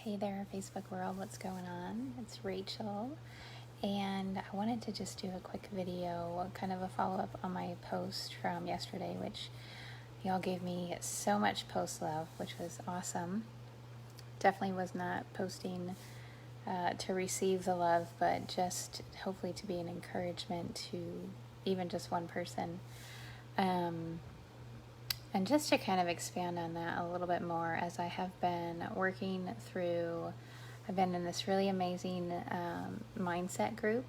Hey there, Facebook world, what's going on? It's Rachel, and I wanted to just do a quick video, kind of a follow up on my post from yesterday, which y'all gave me so much post love, which was awesome. Definitely was not posting to receive the love, but just hopefully to be an encouragement to even just one person. And just to kind of expand on that a little bit more, as I have been working through, I've been in this really amazing mindset group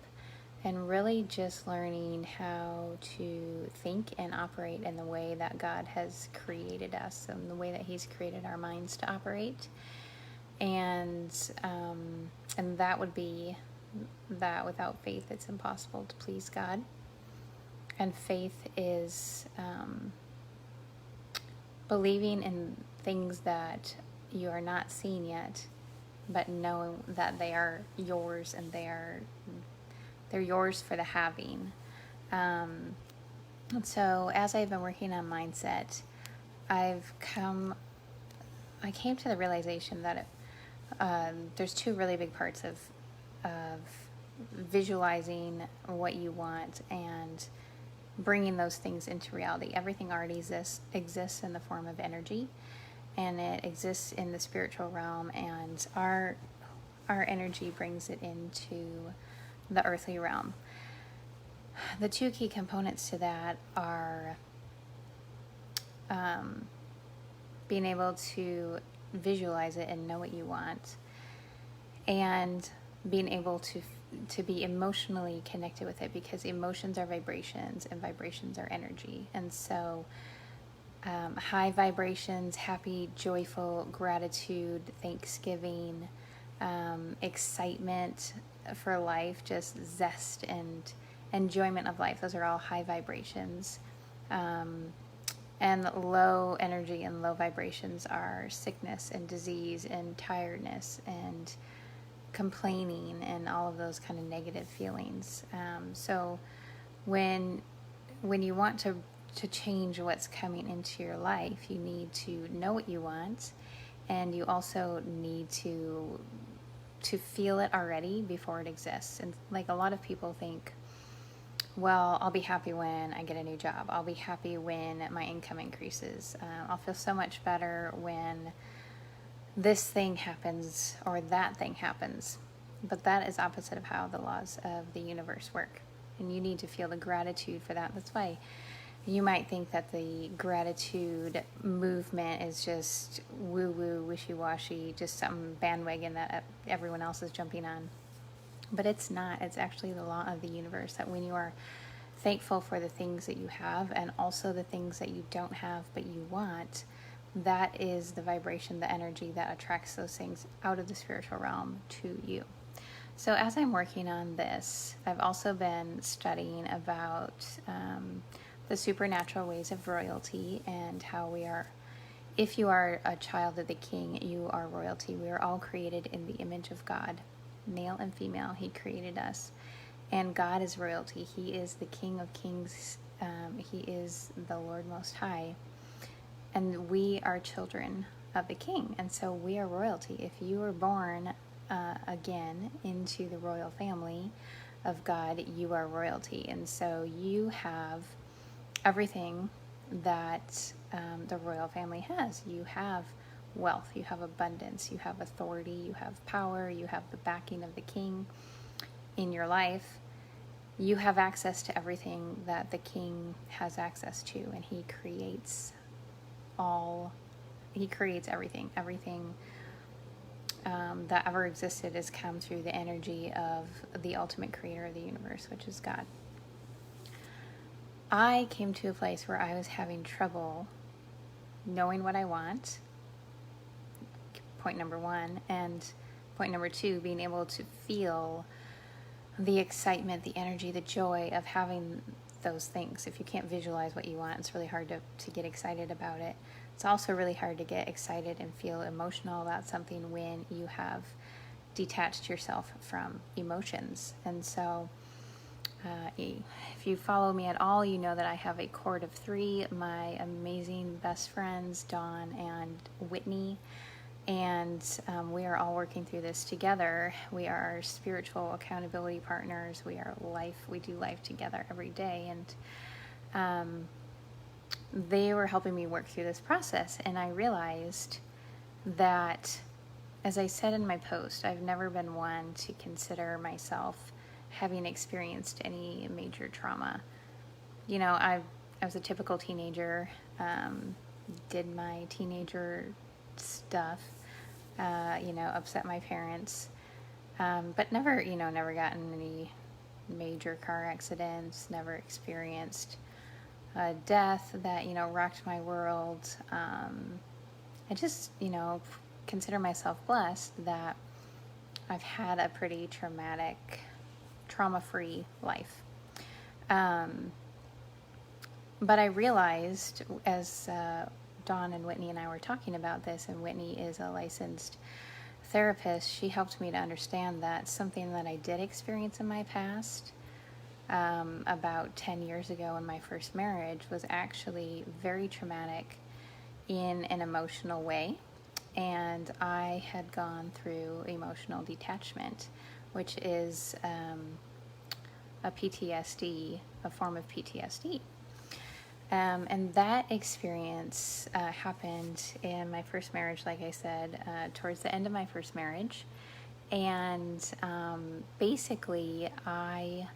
and really just learning how to think and operate in the way that God has created us and the way that He's created our minds to operate. And that would be that without faith, it's impossible to please God. And faith is believing in things that you are not seeing yet, but knowing that they are yours and they're yours for the having. And so as I've been working on mindset, I came to the realization that there's two really big parts of visualizing what you want and bringing those things into reality. Everything already exists in the form of energy, and it exists in the spiritual realm, and our energy brings it into the earthly realm. The two key components to that are being able to visualize it and know what you want, and being able to be emotionally connected with it, because emotions are vibrations and vibrations are energy. And so high vibrations, happy, joyful, gratitude, thanksgiving, excitement for life, just zest and enjoyment of life, those are all high vibrations. And low energy and low vibrations are sickness and disease and tiredness and complaining and all of those kind of negative feelings. So when you want to change what's coming into your life, you need to know what you want, and you also need to feel it already before it exists. And like a lot of people think, well, I'll be happy when I get a new job. I'll be happy when my income increases. I'll feel so much better when this thing happens or that thing happens. But that is opposite of how the laws of the universe work. And you need to feel the gratitude for that. That's why you might think that the gratitude movement is just woo-woo, wishy-washy, just some bandwagon that everyone else is jumping on. But it's not. It's actually the law of the universe, that when you are thankful for the things that you have and also the things that you don't have but you want, that is the vibration, the energy that attracts those things out of the spiritual realm to you. So as I'm working on this, I've also been studying about the supernatural ways of royalty and how we are, if you are a child of the King, you are royalty. We are all created in the image of God, male and female. He created us. And God is royalty. He is the King of Kings. He is the Lord Most High. And we are children of the King. And so we are royalty. If you were born again into the royal family of God, you are royalty. And so you have everything that the royal family has. You have wealth, you have abundance, you have authority, you have power, you have the backing of the King in your life. You have access to everything that the King has access to, and He creates everything. Everything that ever existed has come through the energy of the ultimate creator of the universe, which is God. I came to a place where I was having trouble knowing what I want, point number one, and point number two, being able to feel the excitement, the energy, the joy of having those things. If you can't visualize what you want, it's really hard to get excited about it. It's also really hard to get excited and feel emotional about something when you have detached yourself from emotions. And so if you follow me at all, you know that I have a cord of 3, my amazing best friends, Dawn and Whitney, And we are all working through this together. We are spiritual accountability partners. We do life together every day. And they were helping me work through this process. And I realized that, as I said in my post, I've never been one to consider myself having experienced any major trauma. I was a typical teenager, did my teenager stuff, upset my parents, but never gotten any major car accidents, never experienced a death that, rocked my world. I just, consider myself blessed that I've had a pretty trauma-free life. But I realized, as Dawn and Whitney and I were talking about this, and Whitney is a licensed therapist, she helped me to understand that something that I did experience in my past, about 10 years ago in my first marriage, was actually very traumatic in an emotional way. And I had gone through emotional detachment, which is a PTSD, a form of PTSD. And that experience happened in my first marriage, like I said, towards the end of my first marriage. And basically, I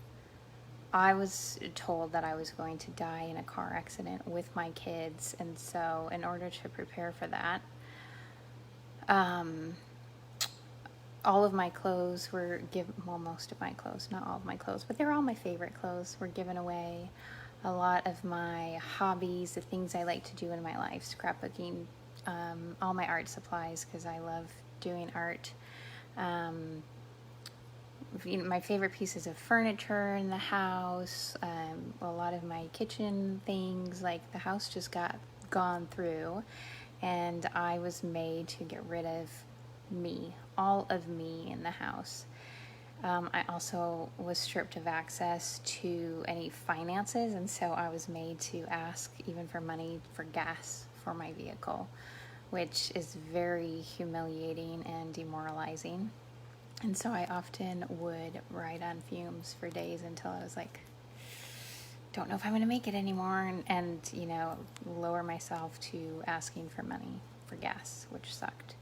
was told that I was going to die in a car accident with my kids. And so in order to prepare for that, all of my clothes were given, well, most of my clothes, not all of my clothes, but they were all my favorite clothes, were given away. A lot of my hobbies, the things I like to do in my life, scrapbooking, all my art supplies, because I love doing art. My favorite pieces of furniture in the house, a lot of my kitchen things, like the house just got gone through, and I was made to get rid of me, all of me in the house. I also was stripped of access to any finances, and so I was made to ask even for money for gas for my vehicle, which is very humiliating and demoralizing. And so I often would ride on fumes for days until I was like, don't know if I'm going to make it anymore, and lower myself to asking for money for gas, which sucked.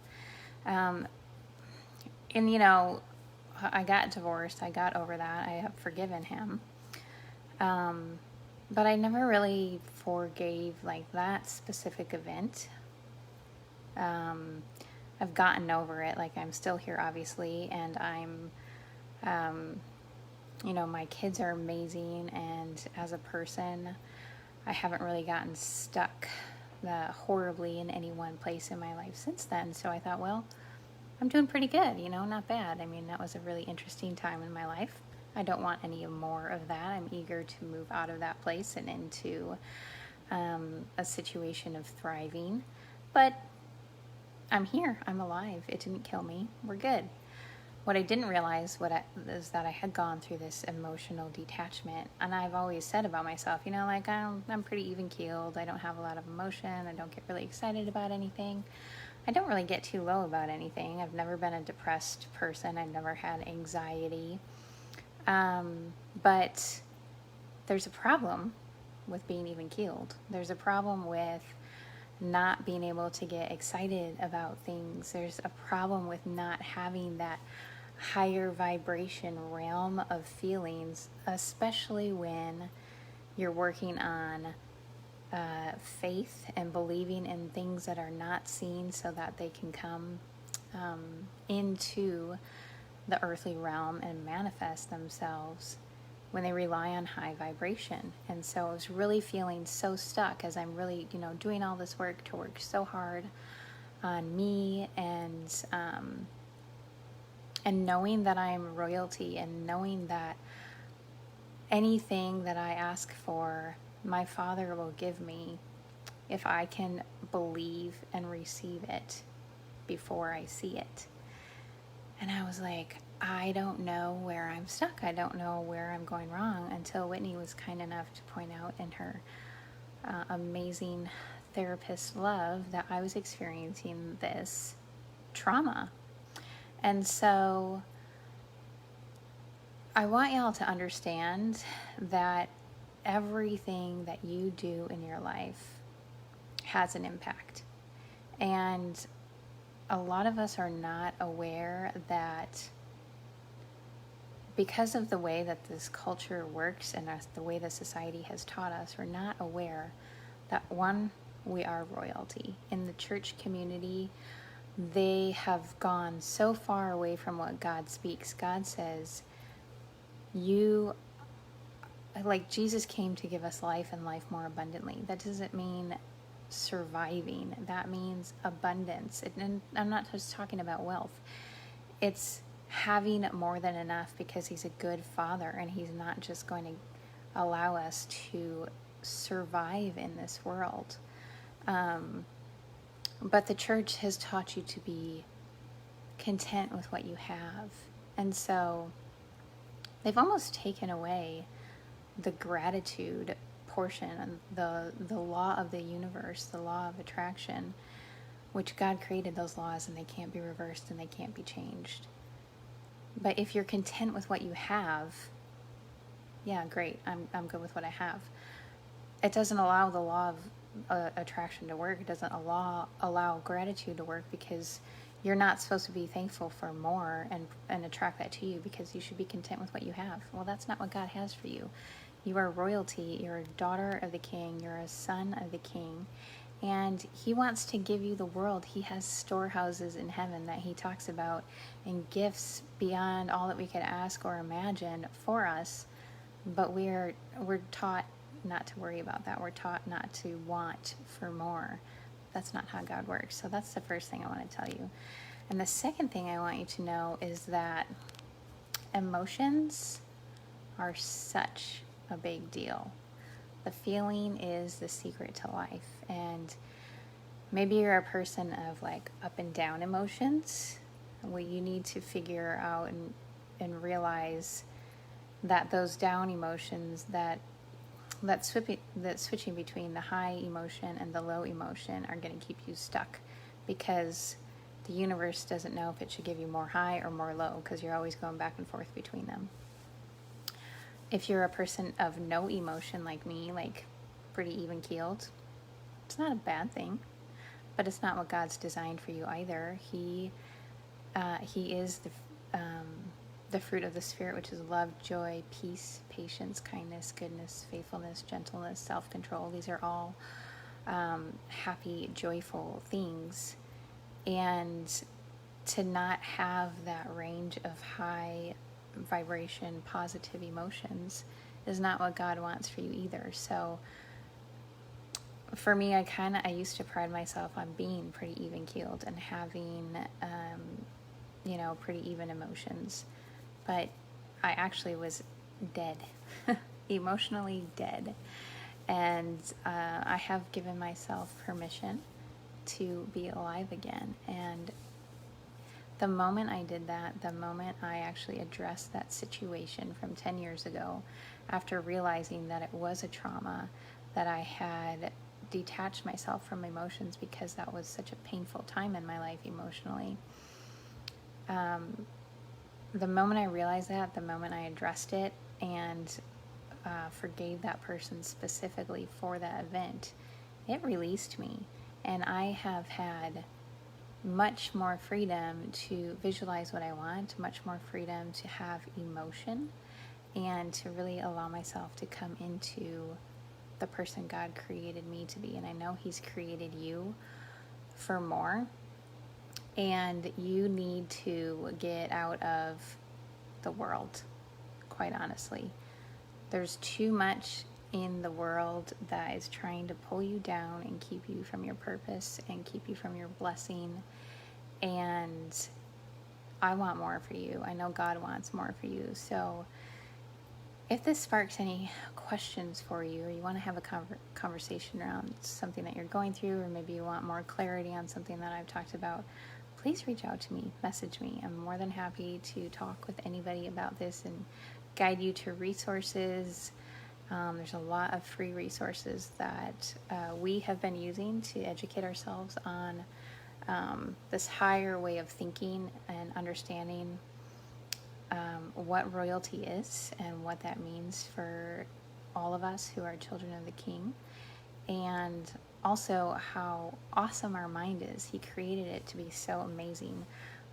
I got divorced. I got over that. I have forgiven him. But I never really forgave like that specific event. I've gotten over it. Like, I'm still here, obviously, and I'm, my kids are amazing, and as a person, I haven't really gotten stuck horribly in any one place in my life since then. So I thought, well, I'm doing pretty good, not bad. I mean, that was a really interesting time in my life. I don't want any more of that. I'm eager to move out of that place and into a situation of thriving. But I'm here. I'm alive. It didn't kill me. We're good. What I didn't realize is that I had gone through this emotional detachment. And I've always said about myself, I'm pretty even-keeled. I don't have a lot of emotion. I don't get really excited about anything. I don't really get too low about anything. I've never been a depressed person. I've never had anxiety. But there's a problem with being even-keeled. There's a problem with not being able to get excited about things. There's a problem with not having that higher vibration realm of feelings, especially when you're working on faith and believing in things that are not seen so that they can come into the earthly realm and manifest themselves when they rely on high vibration. And so I was really feeling so stuck as I'm really, doing all this work to work so hard on me, and knowing that I'm royalty, and knowing that anything that I ask for, my Father will give me if I can believe and receive it before I see it. And I was like, I don't know where I'm stuck. I don't know where I'm going wrong, until Whitney was kind enough to point out in her amazing therapist love that I was experiencing this trauma. And so I want y'all to understand that everything that you do in your life has an impact. And a lot of us are not aware that because of the way that this culture works and the way that society has taught us, we're not aware that, one, we are royalty. In the church community, they have gone so far away from what God speaks. God says, Jesus came to give us life and life more abundantly. That doesn't mean surviving. That means abundance. And I'm not just talking about wealth. It's having more than enough, because he's a good father and he's not just going to allow us to survive in this world. But the church has taught you to be content with what you have. And so they've almost taken away the gratitude portion and the law of the universe, the law of attraction, which God created those laws, and they can't be reversed and they can't be changed. But if you're content with what you have, yeah, great, I'm good with what I have. It doesn't allow the law of attraction to work. It doesn't allow gratitude to work, because you're not supposed to be thankful for more and attract that to you, because you should be content with what you have. Well, that's not what God has for you. You are royalty. You're a daughter of the King. You're a son of the King. And he wants to give you the world. He has storehouses in heaven that he talks about, and gifts beyond all that we could ask or imagine for us. But we're taught not to worry about that. We're taught not to want for more. That's not how God works. So that's the first thing I want to tell you. And the second thing I want you to know is that emotions are such a big deal. The feeling is the secret to life. And maybe you're a person of like up and down emotions. What you need to figure out and realize that those down emotions, that switching between the high emotion and the low emotion, are going to keep you stuck, because the universe doesn't know if it should give you more high or more low, because you're always going back and forth between them. If you're a person of no emotion like me, like pretty even keeled, it's not a bad thing, but it's not what God's designed for you either. He is the fruit of the Spirit, which is love, joy, peace, patience, kindness, goodness, faithfulness, gentleness, self-control. These are all happy, joyful things. And to not have that range of high vibration, positive emotions is not what God wants for you either. So for me, I used to pride myself on being pretty even keeled and having, pretty even emotions. But I actually was dead, emotionally dead. And I have given myself permission to be alive again. And the moment I did that, the moment I actually addressed that situation from 10 years ago, after realizing that it was a trauma, that I had detached myself from emotions because that was such a painful time in my life emotionally. The moment I realized that, the moment I addressed it and forgave that person specifically for that event, it released me. And I have had much more freedom to visualize what I want, much more freedom to have emotion, and to really allow myself to come into the person God created me to be. And I know He's created you for more, and you need to get out of the world, quite honestly. There's too much in the world that is trying to pull you down and keep you from your purpose and keep you from your blessing. And I want more for you. I know God wants more for you. So if this sparks any questions for you, or you want to have a conversation around something that you're going through, or maybe you want more clarity on something that I've talked about, please reach out to me, message me. I'm more than happy to talk with anybody about this and guide you to resources. There's a lot of free resources that we have been using to educate ourselves on this higher way of thinking and understanding what royalty is and what that means for all of us who are children of the King, and also how awesome our mind is. He created it to be so amazing,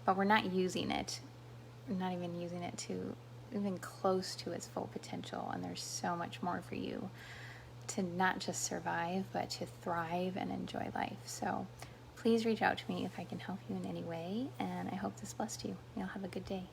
but we're not using it, not even using it to even close to its full potential. And there's so much more for you to not just survive, but to thrive and enjoy life. So please reach out to me if I can help you in any way, and I hope this blessed you. You'll have a good day.